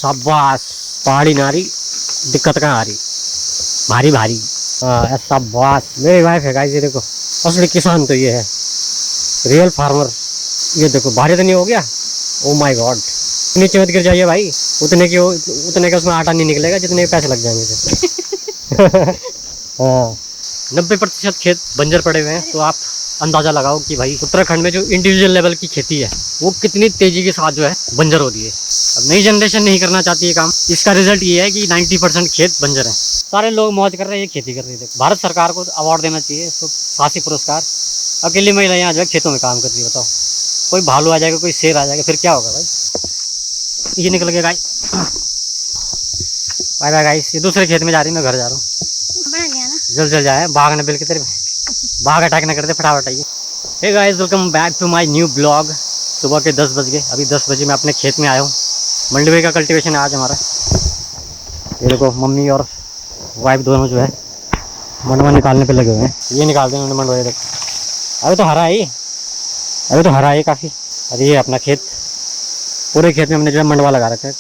शाबाश, पहाड़ी नारी दिक्कत कहाँ आ रही, भारी भारी। शाबाश, मेरी वाइफ है गाइस, ये देखो असली किसान तो ये है, रियल फार्मर। ये देखो भारी तो नहीं हो गया, ओ माय गॉड। नीचे मत गिर जाइए भाई, उतने का उसमें आटा नहीं निकलेगा जितने पैसे लग जाएंगे इसे। हाँ, 90% खेत बंजर पड़े हुए हैं, तो आप अंदाजा लगाओ कि भाई उत्तराखंड में जो इंडिविजुअल लेवल की खेती है वो कितनी तेजी के साथ जो है बंजर हो रही है। अब नई जनरेशन नहीं करना चाहती है काम, इसका रिजल्ट ये है कि 90% खेत बंजर है। सारे लोग मौज कर रहे हैं, ये खेती कर रही है। भारत सरकार को अवार्ड देना चाहिए इसको, साहसी पुरस्कार। अकेली महिला यहाँ जो है खेतों में काम कर रही है। बताओ, कोई भालू आ जाएगा, कोई शेर आ जाएगा, फिर क्या होगा भाई। ये निकल गया गाइस, बाय बाय गाइस। ये दूसरे खेत में जा रही, मैं घर जा रहा हूँ। जल्द जल्द जाए, बाघ ने बिल की तेरे बाघ अटैक न करते, फटाफट आइए। Hey guys, welcome back to my new blog. सुबह के 10 बज गए, अभी 10 बजे मैं अपने खेत में आया हूँ। मंडवे का कल्टीवेशन है आज हमारा। ये देखो मम्मी और वाइफ दोनों जो है मंडवा निकालने पे लगे हुए हैं। ये निकाल दें उन्होंने मंडवा, ये देखो अभी तो हरा है, अभी तो हरा है काफ़ी। और ये अपना खेत, पूरे खेत में हमने जो है मंडवा लगा रखा है।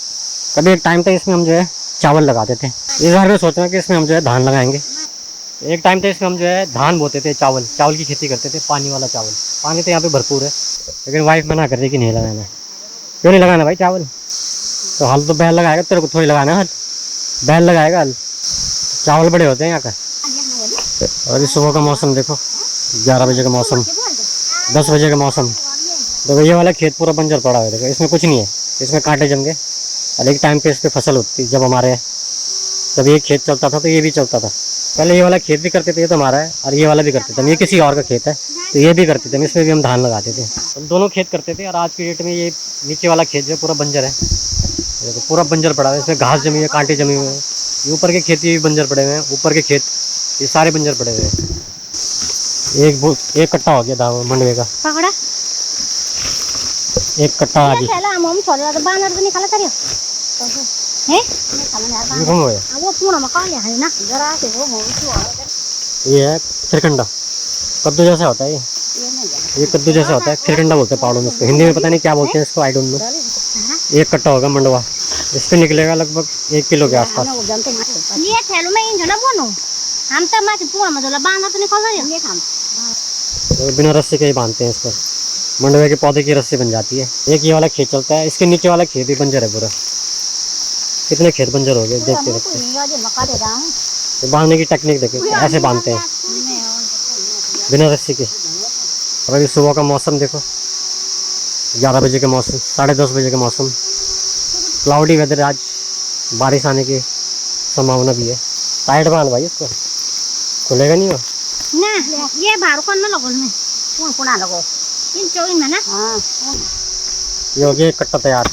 कभी एक टाइम था इसमें हम जो है चावल लगाते थे। इस बार में सोच रहे हैं कि इसमें हम जो है धान लगाएंगे। एक टाइम था इसमें हम जो है धान बोते थे, चावल की खेती करते थे, पानी वाला चावल। पानी तो यहाँ पे भरपूर है, लेकिन वाइफ मना कर रही कि नहीं लगाना। क्यों नहीं लगाना भाई चावल? तो हल तो बैल लगाएगा, तेरे को थोड़ी लगाना हल, बैल लगाएगा हल। चावल बड़े होते हैं यहाँ का। और इस सुबह का मौसम देखो, 11 बजे का मौसम, 10 बजे का मौसम। देखो ये वाला खेत पूरा बंजर पड़ा हुआ है, देखो इसमें कुछ नहीं है, इसमें कांटे जम गए। और एक टाइम पे इस पर फसल होती, जब हमारे जब ये खेत चलता था तो ये भी चलता था। पहले ये वाला खेत भी करते थे, ये तो हमारा है, और ये वाला भी करते थे। ये किसी और का खेत है, तो ये भी करते थे, इसमें भी हम धान लगाते थे। हम दोनों खेत करते थे। और आज की डेट में ये नीचे वाला खेत जो है पूरा बंजर है, देखो पूरा बंजर पड़ा है। इसमें घास जमी है, कांटे जमी हुए हैं। ये ऊपर के खेत ये भी बंजर पड़े हुए हैं, ऊपर के खेत ये सारे बंजर पड़े हुए हैं। एक कट्टा हो गया धान मंडवे का, एक कट्टा आ गया। ये है खिरकंडा, कद्दू जैसा होता है ये कद्दू जैसा होता है, खिरकंडा बोलते हैं पहाड़ों में इसको। हिंदी में पता नहीं क्या बोलते हैं इसको, आई डोंट नो। एक कट्टा होगा मंडवा, इस पे निकलेगा लगभग 1 किलो के आसपास। तो बिना रस्सी के ही बांधते हैं इस पर, मंडवे के पौधे की रस्सी बन जाती है। एक ये वाला खेत चलता है, इसके नीचे वाला खेत भी बंजर है पूरा। कितने खेत बंजर हो गए देखते देखते। तो बांधने की टेक्निक देखिए, ऐसे बांधते हैं बिना रस्सी के। और अभी सुबह का मौसम देखो, 11 बजे का मौसम, 10:30 बजे का मौसम। क्लाउडी वेदर, आज बारिश आने की संभावना भी है। टाइट बांध भाई इसको, खुलेगा नहीं वो ना। ये बाहर कौन ना लगो में कौन आ लगो इन चोरी में ना। हां, ये हो गया कट्टा तैयार।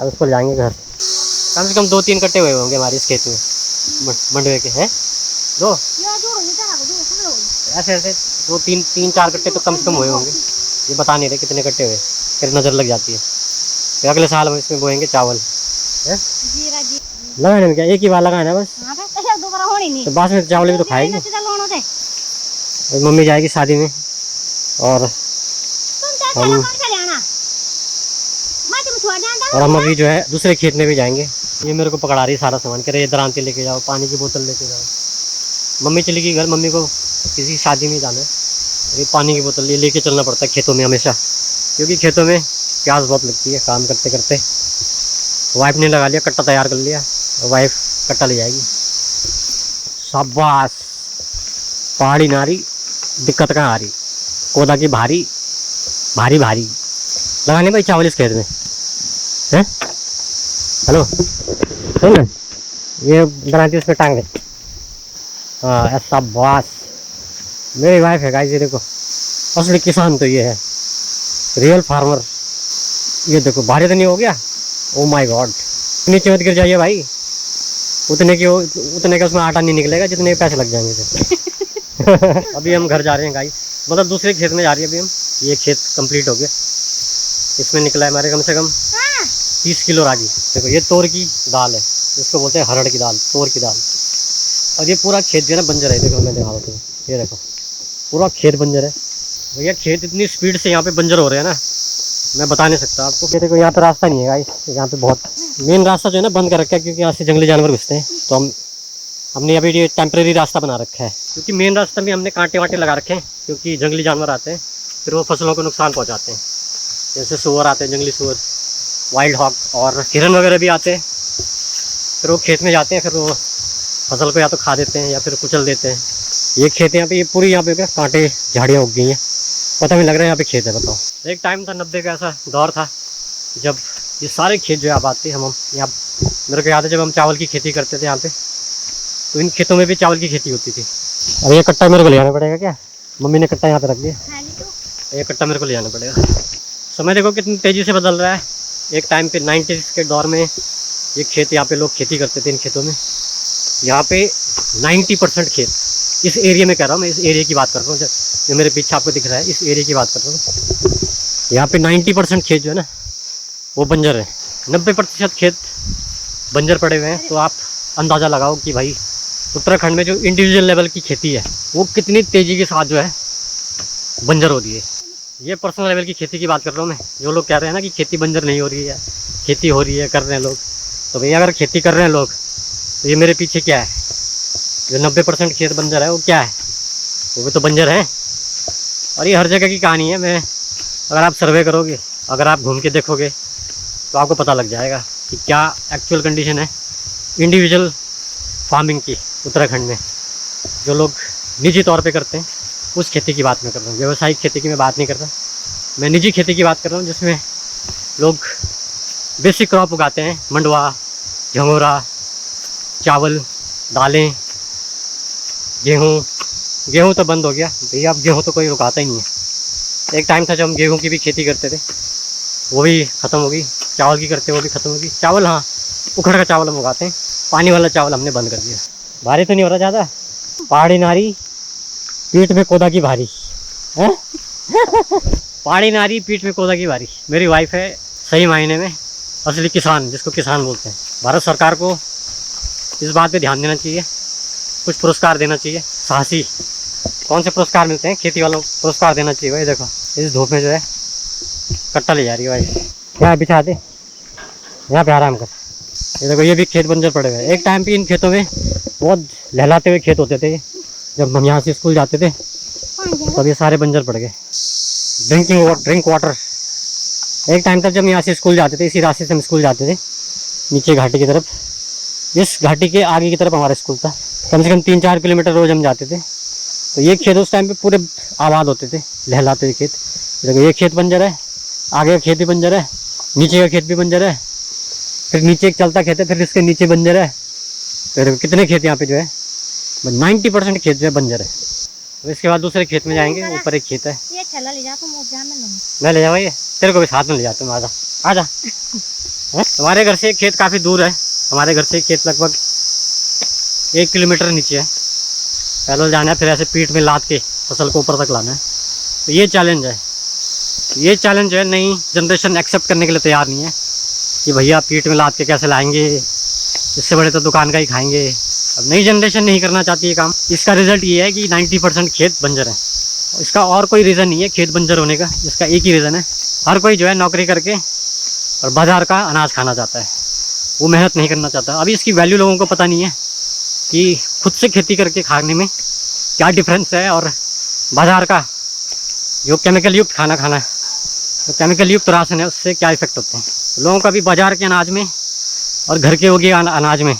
अब इसको जाएंगे घर। कम से कम 2-3 कट्टे हुए होंगे हमारे इस खेत में मंडवे के। हैं दो ऐसे ऐसे 2-3-4 कट्टे तो कम से कम हुए होंगे। ये बता नहीं रहे कितने कट्टे हुए, फिर नज़र लग जाती है। फिर अगले साल हम इसमें बोएंगे चावल। लगाने में क्या, एक ही बार लगाना है बस, तो बाद में चावल भी तो खाएगी। मम्मी जाएगी शादी में, और हम अभी जो है दूसरे खेत में भी जाएंगे। ये मेरे को पकड़ा रही है सारा सामान, कह रहे इधर आंते लेके जाओ, पानी की बोतल लेके जाओ। मम्मी चली गई घर, मम्मी को किसी शादी में जाना है। ये पानी की बोतल ये लेके चलना पड़ता है खेतों में हमेशा, क्योंकि खेतों में प्यास बहुत लगती है काम करते करते। वाइफ ने लगा लिया, कट्टा तैयार कर लिया, वाइफ कट्टा ले जाएगी। शाबाश, पहाड़ी नारी दिक्कत कहाँ आ रही, कोदा की भारी भारी भारी। लगाने भाई चावल इस खेत में है। हेलो सुन ना, ये बनाती उसमें टांग दे। हाँ ऐसा बास, मेरी वाइफ है गाइस, ये देखो असली किसान तो ये है, रियल फार्मर। ये देखो भारी तो नहीं हो गया, ओ माय गॉड। नीचे मत गिर जाइए भाई, उतने का उसमें आटा नहीं निकलेगा जितने पैसे लग जाएंगे फिर। अभी हम घर जा रहे हैं गाइस, मतलब दूसरे खेत में जा रही है अभी हम। ये खेत कंप्लीट हो गया, इसमें निकला है हमारे कम से कम 30 किलो रागी। देखो ये तोर की दाल है, इसको बोलते हैं हरड़ की दाल, तोर की दाल। और ये पूरा खेत जो है ना बंजर है, देखो मैं दिखा रहा हूँ। ये देखो पूरा खेत बंजर है भैया। खेत इतनी स्पीड से यहाँ पे बंजर हो रहे हैं ना, मैं बता नहीं सकता आपको। देखो यहाँ पे रास्ता नहीं है गाइस, यहाँ पे बहुत मेन रास्ता जो है ना बंद कर रखा है, क्योंकि यहाँ से जंगली जानवर घुसते हैं। तो हमने अभी ये टेम्परेरी रास्ता बना रखा है, क्योंकि मेन रास्ता में हमने कांटे वाटे लगा रखे हैं, क्योंकि जंगली जानवर आते हैं फिर वो फसलों को नुकसान पहुँचाते हैं। जैसे सुअर आते हैं, जंगली सुअर, वाइल्ड हॉक और हिरन वगैरह भी आते हैं। फिर वो खेत में जाते हैं, फिर वो फसल को या तो खा देते हैं या फिर कुचल देते हैं। ये खेत यहाँ पे, ये पूरी यहाँ पे क्या कांटे झाड़ियाँ उग गई हैं, पता नहीं लग रहा है यहाँ पे खेत है। बताओ, एक टाइम था 90 का ऐसा दौर था जब ये सारे खेत जो है आबाद थे। हम यहाँ, मेरे को याद है जब हम चावल की खेती करते थे यहाँ पे, तो इन खेतों में भी चावल की खेती होती थी। अब ये कट्टा मेरे को ले आना पड़ेगा क्या? मम्मी ने कट्टा यहाँ पे रख दिया, ये कट्टा मेरे को ले जाना पड़ेगा। समय देखो कितनी तेज़ी से बदल रहा है। एक टाइम पे 90s के दौर में ये खेत, यहाँ पे लोग खेती करते थे इन खेतों में। यहाँ पे 90% खेत, इस एरिया में कह रहा हूँ मैं, इस एरिया की बात कर रहा हूँ जो मेरे पीछे आपको दिख रहा है, इस एरिया की बात कर रहा हूँ। यहाँ पे 90% खेत जो है ना वो बंजर है। 90% खेत बंजर पड़े हुए हैं। तो आप अंदाज़ा लगाओ कि भाई उत्तराखंड में जो इंडिविजुअल लेवल की खेती है वो कितनी तेज़ी के साथ जो है बंजर हो रही है। ये पर्सनल लेवल की खेती की बात कर रहा हूँ मैं। जो लोग कह रहे हैं ना कि खेती बंजर नहीं हो रही है, खेती हो रही है, कर रहे हैं लोग, तो भैया अगर खेती कर रहे हैं लोग तो ये मेरे पीछे क्या है, जो 90% खेत बंजर है वो क्या है? वो भी तो बंजर है। और ये हर जगह की कहानी है। मैं, अगर आप सर्वे करोगे, अगर आप घूम के देखोगे तो आपको पता लग जाएगा कि क्या एक्चुअल कंडीशन है इंडिविजुअल फार्मिंग की उत्तराखंड में। जो लोग निजी तौर पे करते हैं उस खेती की बात मैं कर रहा हूँ, व्यावसायिक खेती की मैं बात नहीं कर रहा। मैं निजी खेती की बात कर रहा हूँ, जिसमें लोग बेसिक क्रॉप उगाते हैं, मंडवा, झंगोरा, चावल, दालें, गेहूँ तो बंद हो गया भैया, अब गेहूँ तो कोई उगाता ही नहीं है। एक टाइम था जब हम गेहूँ की भी खेती करते थे, वो भी ख़त्म हो गई। चावल की करते वो भी ख़त्म हो गई। चावल, हाँ, उखड़ का चावल हम उगाते हैं, पानी वाला चावल हमने बंद कर दिया। भारी तो नहीं हो रहा ज़्यादा? पहाड़ी नारी पीठ में कोदा की भारी है। पहाड़ी नारी पीठ में कोदा की भारी। मेरी वाइफ है सही मायने में असली किसान, जिसको किसान बोलते हैं। भारत सरकार को इस बात पे ध्यान देना चाहिए, कुछ पुरस्कार देना चाहिए। साहसी कौन से पुरस्कार मिलते हैं खेती वालों को, पुरस्कार देना चाहिए भाई। देखो इस धूप में जो है कट्टा ले जा रही है भाई, यहाँ बिछा दे, यहाँ पे आराम कर। ये देखो ये भी खेत बंजर पड़े हुए हैं। एक टाइम पे इन खेतों में बहुत लहलाते हुए खेत होते थे। जब हम यहाँ से स्कूल जाते थे तब ये सारे बंजर पड़ गए। Drink water. एक टाइम तक जब हम यहाँ से स्कूल जाते थे, इसी रास्ते से हम स्कूल जाते थे, नीचे घाटी की तरफ, इस घाटी के आगे की तरफ हमारा स्कूल था। कम से कम 3-4 किलोमीटर रोज़ हम जाते थे। तो ये खेत उस टाइम पे पूरे आबाद होते थे, लहलाते हुए खेत। देखो ये खेत बंजर है, आगे का खेत भी बंजर है, नीचे का खेत भी बंजर है, फिर नीचे एक चलता खेत है, फिर इसके नीचे बंजर है। तो कितने खेत यहाँ पे जो है, 90% खेत जो है बंजर है। तो इसके बाद दूसरे खेत में जाएंगे, ऊपर एक खेत है। ये थैला ले जा, तुम मैं ले जाऊँ, ये तेरे को भी साथ में ले जाता हूँ, आजा आजा। हमारे घर से एक खेत काफ़ी दूर है। हमारे घर से एक खेत लगभग 1 किलोमीटर नीचे है। पैदल जाना है, फिर ऐसे पीठ में लाद के फसल को ऊपर तक लाना है। तो ये चैलेंज है। ये चैलेंज जो है नई जनरेशन एक्सेप्ट करने के लिए तैयार नहीं है कि भैया पीठ में लाद के कैसे लाएंगे, इससे बड़े तो दुकान का ही खाएंगे। अब नई जनरेशन नहीं करना चाहती है काम। इसका रिजल्ट ये है कि 90% खेत बंजर है। इसका और कोई रीज़न नहीं है खेत बंजर होने का, इसका एक ही रीज़न है, हर कोई जो है नौकरी करके और बाज़ार का अनाज खाना चाहता है, वो मेहनत नहीं करना चाहता। अभी इसकी वैल्यू लोगों को पता नहीं है कि खुद से खेती करके खाने में क्या डिफरेंस है, और बाज़ार का जो केमिकल युक्त खाना खाना है, जो केमिकल युक्त राशन है, उससे क्या इफ़ेक्ट होते हैं। लोगों को अभी बाज़ार के अनाज में और घर के उगे अनाज में,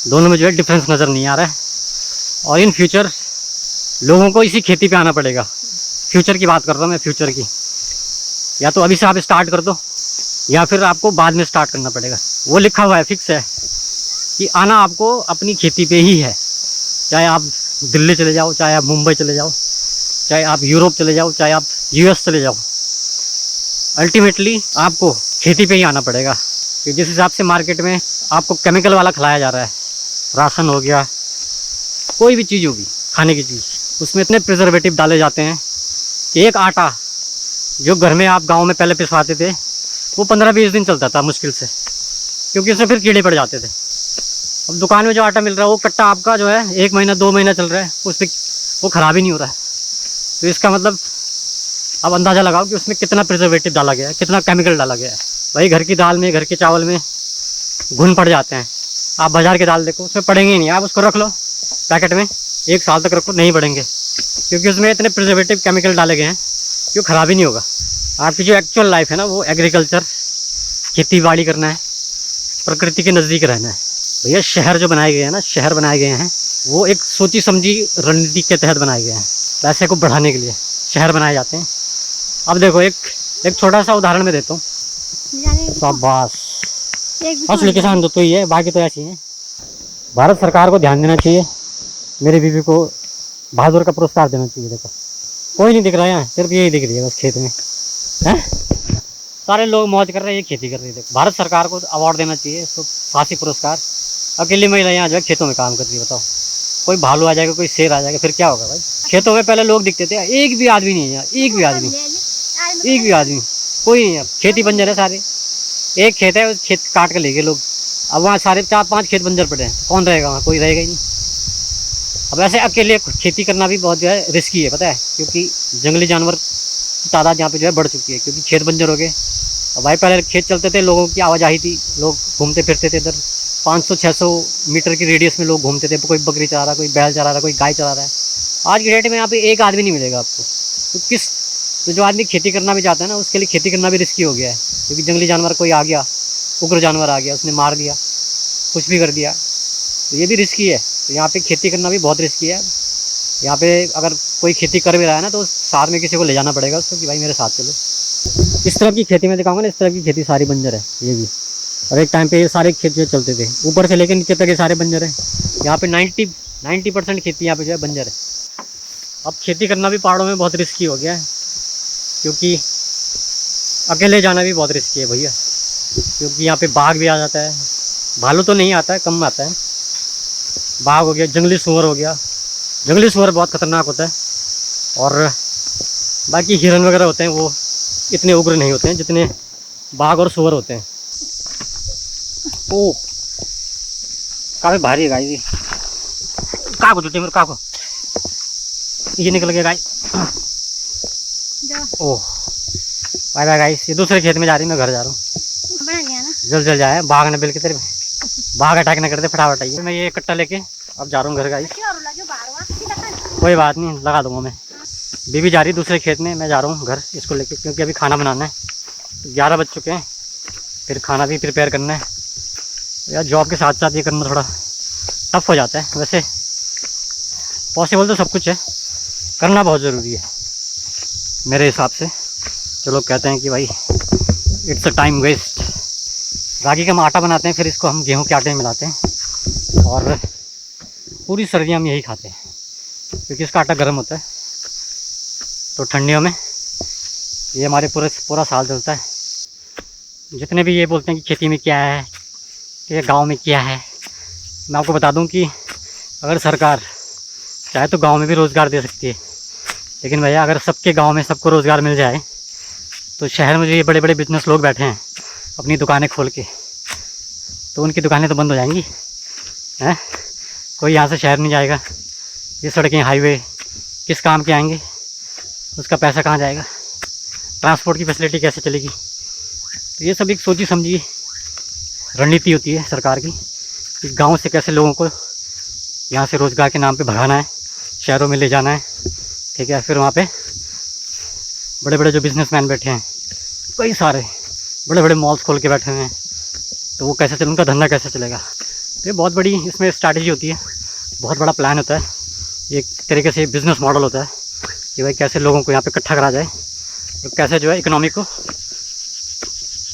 दोनों में जो है डिफरेंस नज़र नहीं आ रहा है। और इन फ्यूचर लोगों को इसी खेती पे आना पड़ेगा। फ्यूचर की बात कर रहा हूँ मैं, फ्यूचर की। या तो अभी से आप स्टार्ट कर दो, या फिर आपको बाद में स्टार्ट करना पड़ेगा। वो लिखा हुआ है, फिक्स है कि आना आपको अपनी खेती पे ही है। चाहे आप दिल्ली चले जाओ, चाहे आप मुंबई चले जाओ, चाहे आप यूरोप चले जाओ, चाहे आप US चले जाओ, अल्टीमेटली आपको खेती पे ही आना पड़ेगा। कि जिस हिसाब से मार्केट में आपको केमिकल वाला खिलाया जा रहा है, राशन हो गया, कोई भी चीज़ होगी खाने की चीज़, उसमें इतने प्रिजर्वेटिव डाले जाते हैं कि एक आटा जो घर में आप गांव में पहले पिसवाते थे वो 15-20 दिन चलता था मुश्किल से, क्योंकि उसमें फिर कीड़े पड़ जाते थे। अब दुकान में जो आटा मिल रहा है वो कट्टा आपका जो है 1 महीना 2 महीना चल रहा है, उस पर वो ख़राब ही नहीं हो रहा है। तो इसका मतलब अब अंदाज़ा लगाओ कि उसमें कितना प्रिजर्वेटिव डाला गया है, कितना केमिकल डाला गया है। भाई घर की दाल में, घर के चावल में घुन पड़ जाते हैं। आप बाज़ार की दाल देखो, उसमें पड़ेंगे ही नहीं। आप उसको रख लो पैकेट में, 1 साल तक रखो, नहीं पड़ेंगे, क्योंकि उसमें इतने प्रिजर्वेटिव केमिकल डाले गए हैं कि वो ख़राब ही नहीं होगा। आपकी जो एक्चुअल लाइफ है ना, वो एग्रीकल्चर, खेती बाड़ी करना है, प्रकृति के नज़दीक रहना है। भैया शहर जो बनाए गए हैं ना, शहर बनाए गए हैं, वो एक सोची समझी रणनीति के तहत बनाए गए हैं। पैसे को बढ़ाने के लिए शहर बनाए जाते हैं। अब देखो एक छोटा सा उदाहरण मैं देता हूँ। शाबाश, असली किसान तो ही है, बाकी तो ऐसी है। भारत सरकार को ध्यान देना चाहिए, मेरी बीवी को बहादुर का पुरस्कार देना चाहिए। देखो कोई नहीं दिख रहा है यहाँ, सिर्फ यही दिख रही है बस खेत में है। सारे लोग मौज कर रहे हैं, ये खेती कर रही है। देखो भारत सरकार को अवार्ड देना चाहिए, इसको फांसी पुरस्कार। अकेली महिला यहाँ जो है खेतों में काम कर रही है। बताओ, कोई भालू आ जाएगा, कोई शेर आ जाएगा, फिर क्या होगा भाई। खेतों में पहले लोग दिखते थे, एक भी आदमी नहीं है यहाँ, एक भी आदमी, एक भी आदमी कोई नहीं है। खेती बंजर है सारे, एक खेत है, उस खेत काट कर ले गए लोग। अब वहाँ सारे 4-5 खेत बंजर पड़े हैं, कौन रहेगा वहाँ, कोई रहेगा ही नहीं। अब ऐसे अकेले खेती करना भी बहुत जो है रिस्की है, पता है, क्योंकि जंगली जानवर की तादाद यहाँ पे जो है बढ़ चुकी है, क्योंकि खेत बंजर हो गए। अब भाई पहले खेत चलते थे, लोगों की आवाजाही थी, लोग घूमते फिरते थे इधर, 500-600 मीटर की रेडियस में लोग घूमते थे। कोई बकरी चरा रहा, कोई बैल चरा रहा, कोई गाय चरा रहा है। आज की डेट में यहाँ पे एक आदमी नहीं मिलेगा आपको। तो जो आदमी खेती करना भी चाहता है ना, उसके लिए खेती करना भी रिस्की हो गया है, क्योंकि जंगली जानवर कोई आ गया, उग्र जानवर आ गया, उसने मार दिया, कुछ भी कर दिया, तो ये भी रिस्की है। तो यहाँ पे खेती करना भी बहुत रिस्की है। यहाँ पे अगर कोई खेती कर भी रहा है ना, तो साथ में किसी को ले जाना पड़ेगा उसको कि भाई मेरे साथ चलो। इस तरह की खेती में दिखाऊंगा ना, इस तरह की खेती सारी बंजर है ये भी। और एक टाइम पे ये सारे खेत जो चलते थे, ऊपर से लेकर नीचे तक ये सारे बंजर है। यहाँ पे 90% खेती यहाँ पे जो है बंजर है। अब खेती करना भी पहाड़ों में बहुत रिस्की हो गया है, क्योंकि अकेले जाना भी बहुत रिस्की है भैया, क्योंकि यहाँ पे बाघ भी आ जाता है। भालू तो नहीं आता है, कम आता है। बाघ हो गया, जंगली सूअर हो गया। जंगली सूअर बहुत खतरनाक होता है। और बाकी हिरन वगैरह होते हैं, वो इतने उग्र नहीं होते हैं जितने बाघ और सूअर होते हैं। ओ काफ़ी भारी है गाय जी। का को मेरे का को ये निकल गया गाय। ओह बाय बाय गाइस, ये दूसरे खेत में जा रही, मैं घर जा रहा हूँ। जल्द जाए, बाघ ने बिल के तेरे बाघ अटैक न कर दे, फटाफट आइए। मैं ये कट्टा लेके अब जा रहा हूँ घर गाइस। कोई बात नहीं, लगा दूंगा मैं। बीबी जा रही दूसरे खेत में, मैं जा रहा हूँ घर इसको लेके, क्योंकि अभी खाना बनाना है। 11 बज चुके हैं, फिर खाना भी प्रिपेयर करना है यार। जॉब के साथ साथ ये करना थोड़ा टफ हो जाता है। वैसे पॉसिबल तो सब कुछ है, करना बहुत ज़रूरी है मेरे हिसाब से। जो लोग कहते हैं कि भाई इट्स अ टाइम वेस्ट। रागी का हम आटा बनाते हैं, फिर इसको हम गेहूं के आटे में मिलाते हैं, और पूरी सर्दियाँ हम यही खाते हैं, क्योंकि इसका आटा गर्म होता है। तो ठंडियों में ये हमारे पूरा साल चलता है। जितने भी ये बोलते हैं कि खेती में क्या है, ये गांव में क्या है, मैं आपको बता दूं कि अगर सरकार चाहे तो गांव में भी रोज़गार दे सकती है, लेकिन भैया अगर सबके गांव में सबको रोज़गार मिल जाए, तो शहर में जो ये बड़े बड़े बिजनेस लोग बैठे हैं अपनी दुकानें खोल के, तो उनकी दुकानें तो बंद हो जाएंगी हैं। कोई यहाँ से शहर नहीं जाएगा। ये सड़कें, हाईवे किस काम के आएंगे, उसका पैसा कहाँ जाएगा, ट्रांसपोर्ट की फैसिलिटी कैसे चलेगी। तो ये सब एक सोची समझी रणनीति होती है सरकार की, कि गांव से कैसे लोगों को यहाँ से रोज़गार के नाम पे भगाना है, शहरों में ले जाना है, ठीक है। फिर वहाँ पे बड़े बड़े जो बिजनेसमैन बैठे हैं, कई सारे बड़े बड़े मॉल्स खोल के बैठे हुए हैं, तो वो कैसे चले, उनका धंधा कैसे चलेगा। तो ये बहुत बड़ी इसमें स्ट्रैटेजी होती है, बहुत बड़ा प्लान होता है। एक तरीके से बिज़नेस मॉडल होता है कि भाई कैसे लोगों को यहाँ पे इकट्ठा करा जाए, और कैसे जो है इकोनॉमी को,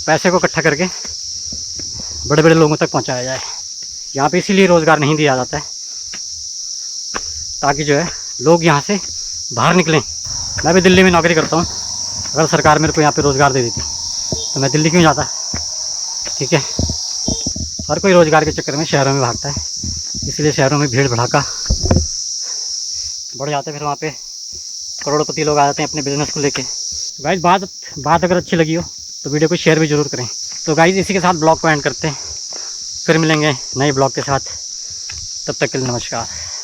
पैसे को इकट्ठा करके बड़े बड़े लोगों तक पहुँचाया जाए। यहाँ पे इसीलिए रोज़गार नहीं दिया जाता है, ताकि जो है लोग यहाँ से बाहर निकलें। मैं भी दिल्ली में नौकरी करता हूँ, अगर सरकार मेरे को यहाँ पे रोज़गार दे देती तो मैं दिल्ली क्यों जाता, ठीक है। हर कोई रोज़गार के चक्कर में शहरों में भागता है, इसलिए शहरों में भीड़ भड़ाका बढ़ जाता है। फिर वहाँ पे करोड़पति लोग आ जाते हैं अपने बिज़नेस को लेके। गाइस बात अगर अच्छी लगी हो तो वीडियो को शेयर भी ज़रूर करें। तो गाइस इसी के साथ ब्लॉग को एंड करते हैं, फिर मिलेंगे नए ब्लॉग के साथ। तब तक के लिए नमस्कार।